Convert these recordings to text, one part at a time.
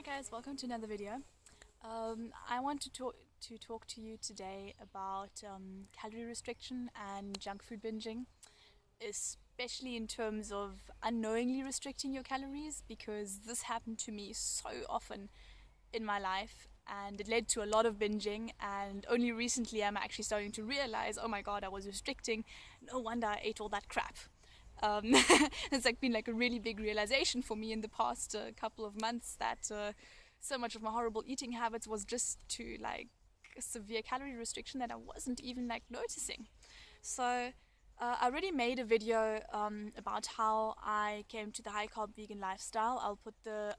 Hi guys, welcome to another video. I want to talk to you today about calorie restriction and junk food binging, especially in terms of unknowingly restricting your calories, because this happened to me so often in my life and it led to a lot of binging, and only recently I'm actually starting to realize, oh my god, I was restricting, no wonder I ate all that crap. It's been a really big realization for me in the past couple of months that so much of my horrible eating habits was just to a severe calorie restriction that I wasn't even noticing. So I already made a video about how I came to the high carb vegan lifestyle. I'll put the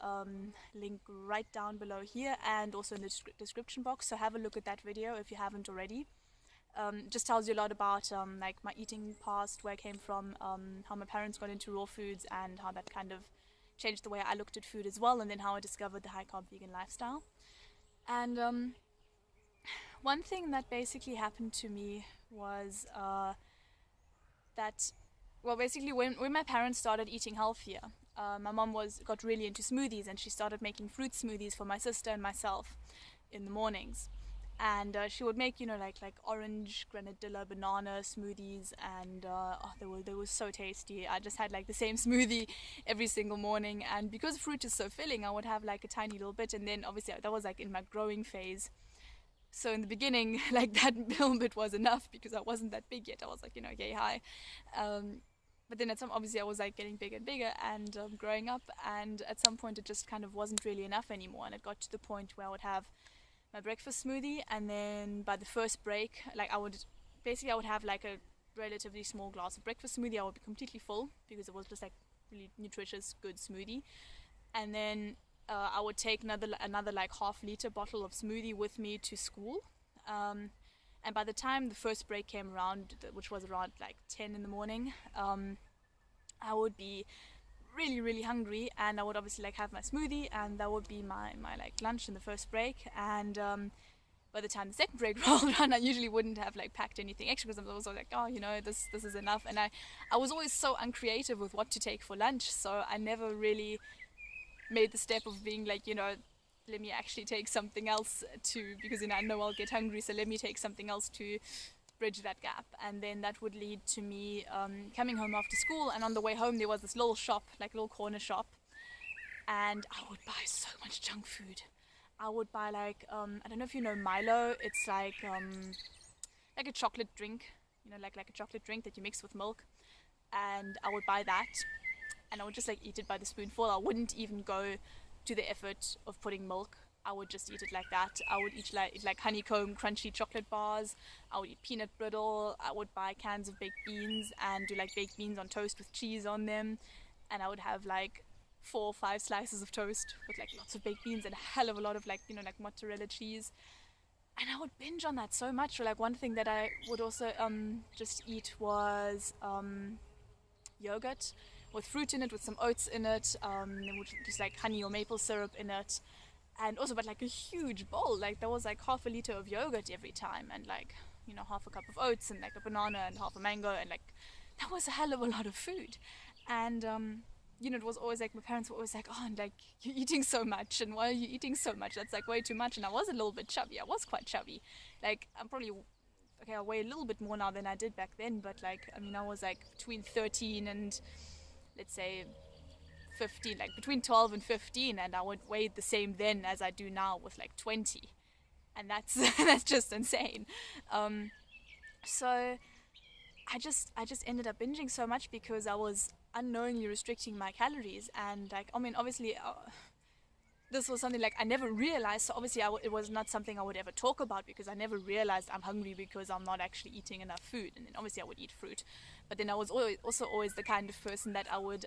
link right down below here and also in the description box, so have a look at that video if you haven't already. Just tells you a lot about my eating past, where I came from, how my parents got into raw foods and how that kind of changed the way I looked at food as well, and then how I discovered the high carb vegan lifestyle. And one thing that basically happened to me was that, well, basically when my parents started eating healthier, my mom got really into smoothies, and she started making fruit smoothies for my sister and myself in the mornings. And she would make, like orange granadilla banana smoothies, and they were so tasty. I just had the same smoothie every single morning, and because fruit is so filling, I would have a tiny little bit, and then obviously that was in my growing phase. So in the beginning, that little bit was enough because I wasn't that big yet. I was yay high. But then obviously I was getting bigger and bigger and growing up, and at some point it just kind of wasn't really enough anymore, and it got to the point where I would have my breakfast smoothie, and then by the first break, I would have a relatively small glass of breakfast smoothie. I would be completely full because it was just really nutritious, good smoothie. And then I would take another half-liter bottle of smoothie with me to school. And by the time the first break came around, which was around 10 in the morning, I would be really hungry, and I would obviously have my smoothie, and that would be my lunch in the first break. And by the time the second break rolled around, I usually wouldn't have packed anything extra because I was always this is enough. And I was always so uncreative with what to take for lunch, so I never really made the step of being let me actually take something else because I know I'll get hungry, so let me take something else to bridge that gap. And then that would lead to me coming home after school, and on the way home there was this little shop, little corner shop, and I would buy so much junk food. I would buy I don't know if you know Milo. It's like a chocolate drink, like a chocolate drink that you mix with milk, and I would buy that, and I would just eat it by the spoonful. I wouldn't even go to the effort of putting milk. I would just eat it like that. I would eat honeycomb crunchy chocolate bars. I would eat peanut brittle. I would buy cans of baked beans and do baked beans on toast with cheese on them. And I would have 4 or 5 slices of toast with lots of baked beans and a hell of a lot of mozzarella cheese. And I would binge on that so much. Or one thing that I would also just eat was yogurt with fruit in it, with some oats in it, just honey or maple syrup in it. And also, but a huge bowl, there was half a liter of yogurt every time, and half a cup of oats, and a banana and half a mango, and that was a hell of a lot of food. And it was always my parents were always oh, and you're eating so much, and why are you eating so much? That's way too much. And I was a little bit chubby. I was quite chubby. I'm probably okay. I weigh a little bit more now than I did back then, but I was between 13 and let's say 15, between 12 and 15, and I would weigh the same then as I do now with 20, and that's that's just insane. So I just ended up binging so much because I was unknowingly restricting my calories, and obviously this was something I never realized. So obviously it was not something I would ever talk about because I never realized I'm hungry because I'm not actually eating enough food. And then obviously I would eat fruit, but then I was always the kind of person that I would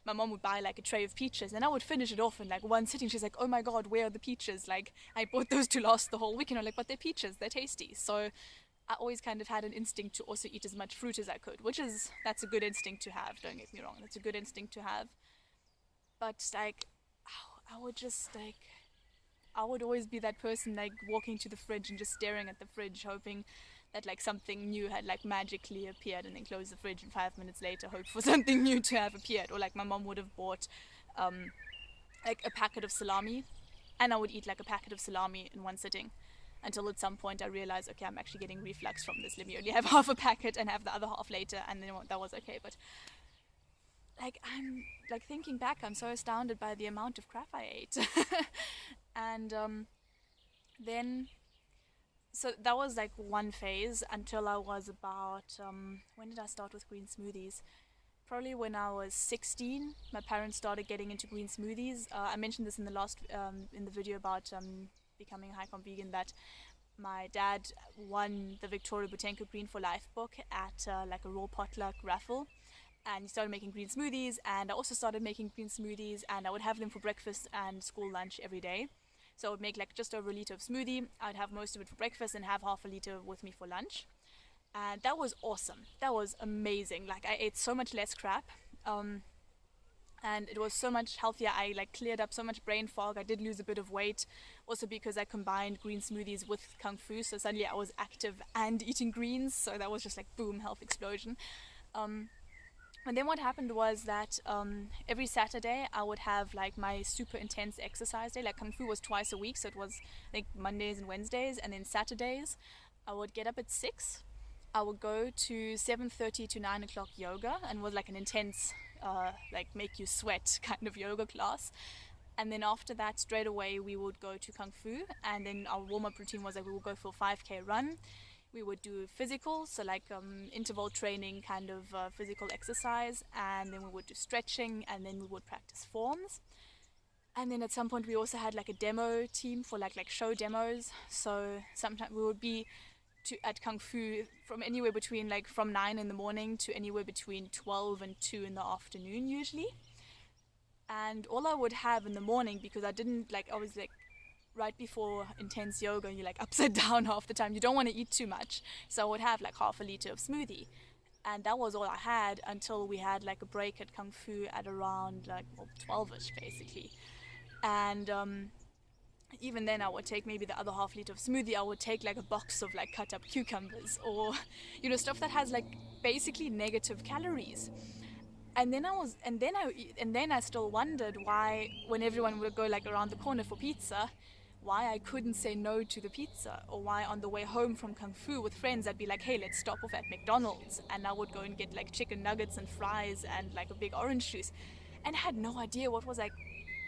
my mom would buy a tray of peaches, and I would finish it off in one sitting. She's oh my god, where are the peaches? I bought those to last the whole week, but they're peaches, they're tasty. So I always kind of had an instinct to also eat as much fruit as I could, that's a good instinct to have, don't get me wrong, that's a good instinct to have. But I would just I would always be that person walking to the fridge and just staring at the fridge, hoping that something new had magically appeared, and then close the fridge and 5 minutes later hope for something new to have appeared. Or my mom would have bought a packet of salami And I would eat like a packet of salami in one sitting, until at some point I realized, okay, I'm actually getting reflux from this. Let me only have half a packet and have the other half later, and then that was okay. But like, I'm like, thinking back, I'm so astounded by the amount of crap I ate. And then, so that was like one phase until I was about, when did I start with green smoothies? Probably when I was 16. My parents started getting into green smoothies. I mentioned this in the last in the video about becoming a high comp vegan, that my dad won the Victoria Botanical Green for Life book at like a raw potluck raffle, and he started making green smoothies, and I also started making green smoothies, and I would have them for breakfast and school lunch every day. So I would make like just over a liter of smoothie. I'd have most of it for breakfast and have half a liter with me for lunch. And that was awesome. That was amazing. Like, I ate so much less crap. And it was so much healthier. I like cleared up so much brain fog. I did lose a bit of weight, also because I combined green smoothies with kung fu. So suddenly I was active and eating greens. So that was just like boom, health explosion. And then what happened was that every Saturday I would have like my super intense exercise day. Like, kung fu was twice a week, so it was like Mondays and Wednesdays, and then Saturdays I would get up at 6. I would go to 7:30 to 9 o'clock yoga, and was like an intense, like make you sweat kind of yoga class. And then after that, straight away we would go to kung fu, and then our warm-up routine was that we would go for a 5k run. We would do physical, so like interval training kind of physical exercise, and then we would do stretching, and then we would practice forms. And then at some point we also had like a demo team for like show demos. So sometimes we would be at kung fu from anywhere between like from 9 in the morning to anywhere between 12 and 2 in the afternoon usually. And all I would have in the morning, because I didn't like, I was like, right before intense yoga, you're like upside down half the time. You don't want to eat too much. So I would have like half a liter of smoothie. And that was all I had until we had like a break at kung fu at around like 12ish basically. And even then I would take maybe the other half liter of smoothie. I would take like a box of like cut up cucumbers, or stuff that has like basically negative calories. And then I still wondered why, when everyone would go like around the corner for pizza, why I couldn't say no to the pizza, or why on the way home from kung fu with friends I'd be like, hey, let's stop off at McDonald's, and I would go and get like chicken nuggets and fries and like a big orange juice, and I had no idea what was like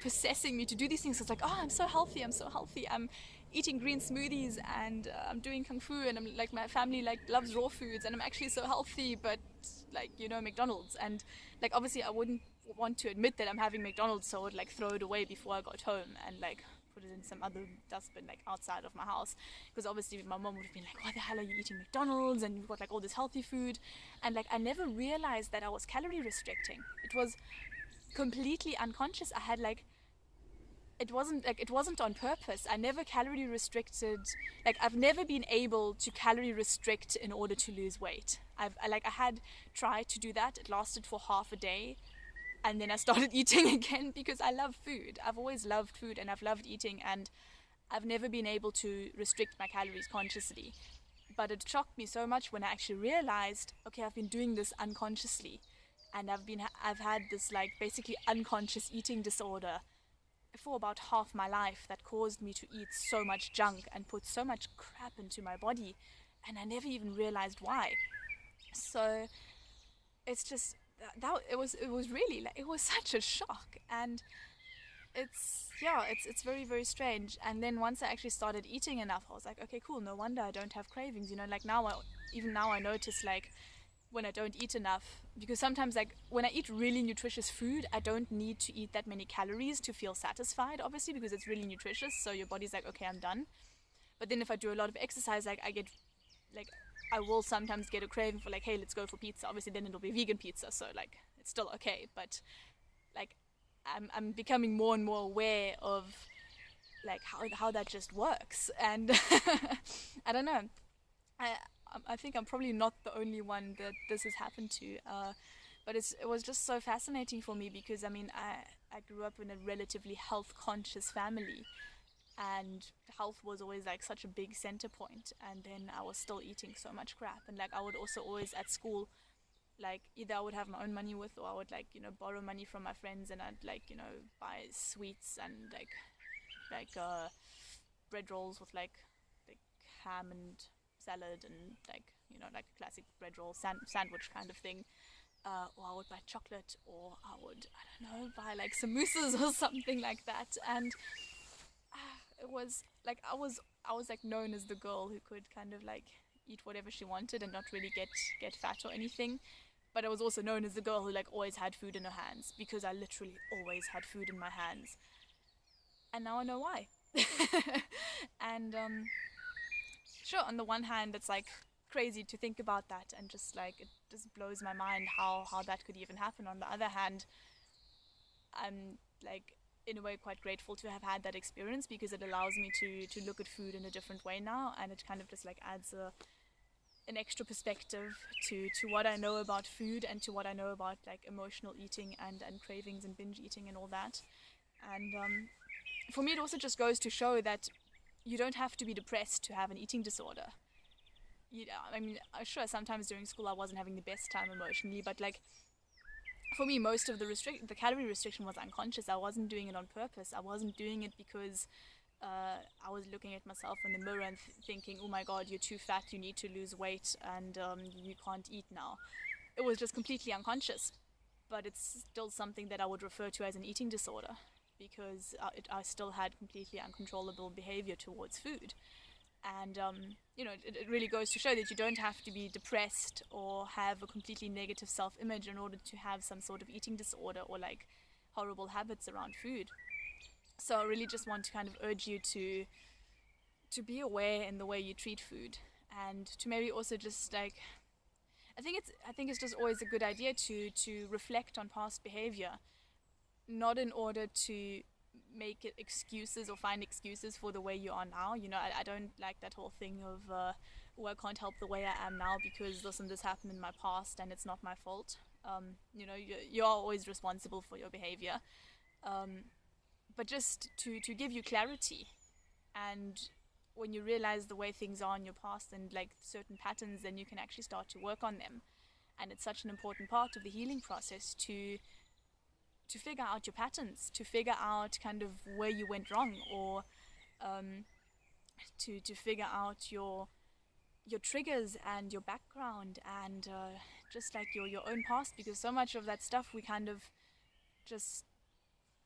possessing me to do these things. It's like, oh, I'm so healthy, I'm eating green smoothies, and I'm doing kung fu, and I'm like, my family like loves raw foods, and I'm actually so healthy, but like, McDonald's. And like, obviously I wouldn't want to admit that I'm having McDonald's, so I would like throw it away before I got home and like put it in some other dustbin like outside of my house, because obviously my mom would have been like, why the hell are you eating McDonald's, and you've got like all this healthy food. And like, I never realized that I was calorie restricting. It was completely unconscious. I had like, it wasn't on purpose. I never calorie restricted. Like, I've never been able to calorie restrict in order to lose weight. I had tried to do that. It lasted for half a day, and then I started eating again, because I love food. I've always loved food, and I've loved eating, and I've never been able to restrict my calories consciously. But it shocked me so much when I actually realized, okay, I've been doing this unconsciously, and I've had this like basically unconscious eating disorder for about half my life that caused me to eat so much junk and put so much crap into my body, and I never even realized why. So it's just that it was really like, it was such a shock. And it's very, very strange. And then once I actually started eating enough, I was like, okay, cool, no wonder I don't have cravings. Like even now I notice like when I don't eat enough, because sometimes like when I eat really nutritious food, I don't need to eat that many calories to feel satisfied, obviously, because it's really nutritious, so your body's like, okay, I'm done. But then if I do a lot of exercise, like I will sometimes get a craving for like, hey, let's go for pizza. Obviously then it'll be vegan pizza, so like it's still okay. But like I'm becoming more and more aware of like how that just works. And I don't know, I think I'm probably not the only one that this has happened to, but it was just so fascinating for me, because I mean I grew up in a relatively health conscious family, and health was always like such a big center point, and then I was still eating so much crap. And like I would also always at school, like either I would have my own money with, or I would like borrow money from my friends, and I'd like buy sweets and like like bread rolls with like ham and salad and like like a classic bread roll sandwich kind of thing. Or I would buy chocolate, or I would, I don't know, buy like samosas or something like that. And it was like I was like known as the girl who could kind of like eat whatever she wanted and not really get fat or anything. But I was also known as the girl who like always had food in her hands, because I literally always had food in my hands. And now I know why. And sure, on the one hand, it's like crazy to think about that, and just like it just blows my mind how that could even happen. On the other hand, I'm like in a way quite grateful to have had that experience, because it allows me to look at food in a different way now, and it kind of just like adds an extra perspective to what I know about food, and to what I know about like emotional eating and cravings and binge eating and all that. And for me, it also just goes to show that you don't have to be depressed to have an eating disorder. I mean, sure, sometimes during school I wasn't having the best time emotionally, but like for me, most of the calorie restriction was unconscious. I wasn't doing it on purpose. I wasn't doing it because I was looking at myself in the mirror and thinking, oh my god, you're too fat, you need to lose weight, and you can't eat now. It was just completely unconscious, but it's still something that I would refer to as an eating disorder, because I still had completely uncontrollable behavior towards food. And it really goes to show that you don't have to be depressed or have a completely negative self-image in order to have some sort of eating disorder or like horrible habits around food. So I really just want to kind of urge you to be aware in the way you treat food, and to maybe also just like I think it's just always a good idea to reflect on past behavior, not in order to make it excuses or find excuses for the way you are now. I don't like that whole thing of I can't help the way I am now because this and this happened in my past and it's not my fault. You're always responsible for your behavior, but just to give you clarity, and when you realize the way things are in your past and like certain patterns, then you can actually start to work on them. And it's such an important part of the healing process to figure out your patterns, to figure out kind of where you went wrong, or to figure out your triggers and your background, and just like your own past, because so much of that stuff we kind of just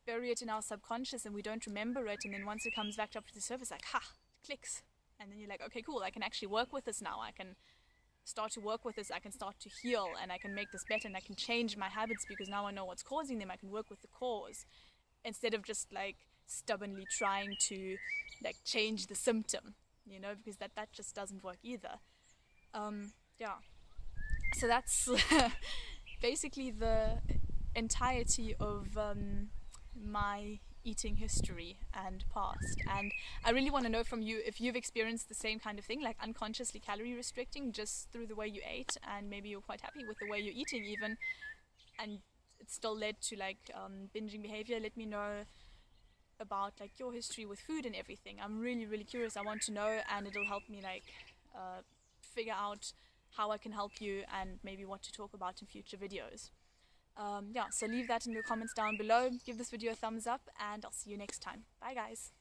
bury it in our subconscious and we don't remember it, and then once it comes back up to the surface, like it clicks, and then you're like, okay, cool, I can actually work with this now. I can start to work with this, I can start to heal, and I can make this better, and I can change my habits because now I know what's causing them. I can work with the cause instead of just like stubbornly trying to like change the symptom, because that just doesn't work either. Yeah, so that's basically the entirety of my eating history and past. And I really want to know from you if you've experienced the same kind of thing, like unconsciously calorie restricting just through the way you ate, and maybe you're quite happy with the way you're eating even, and it still led to like binging behavior. Let me know about like your history with food and everything. I'm really, really curious. I want to know, and it'll help me like figure out how I can help you and maybe what to talk about in future videos. So leave that in the comments down below. Give this video a thumbs up, and I'll see you next time. Bye guys.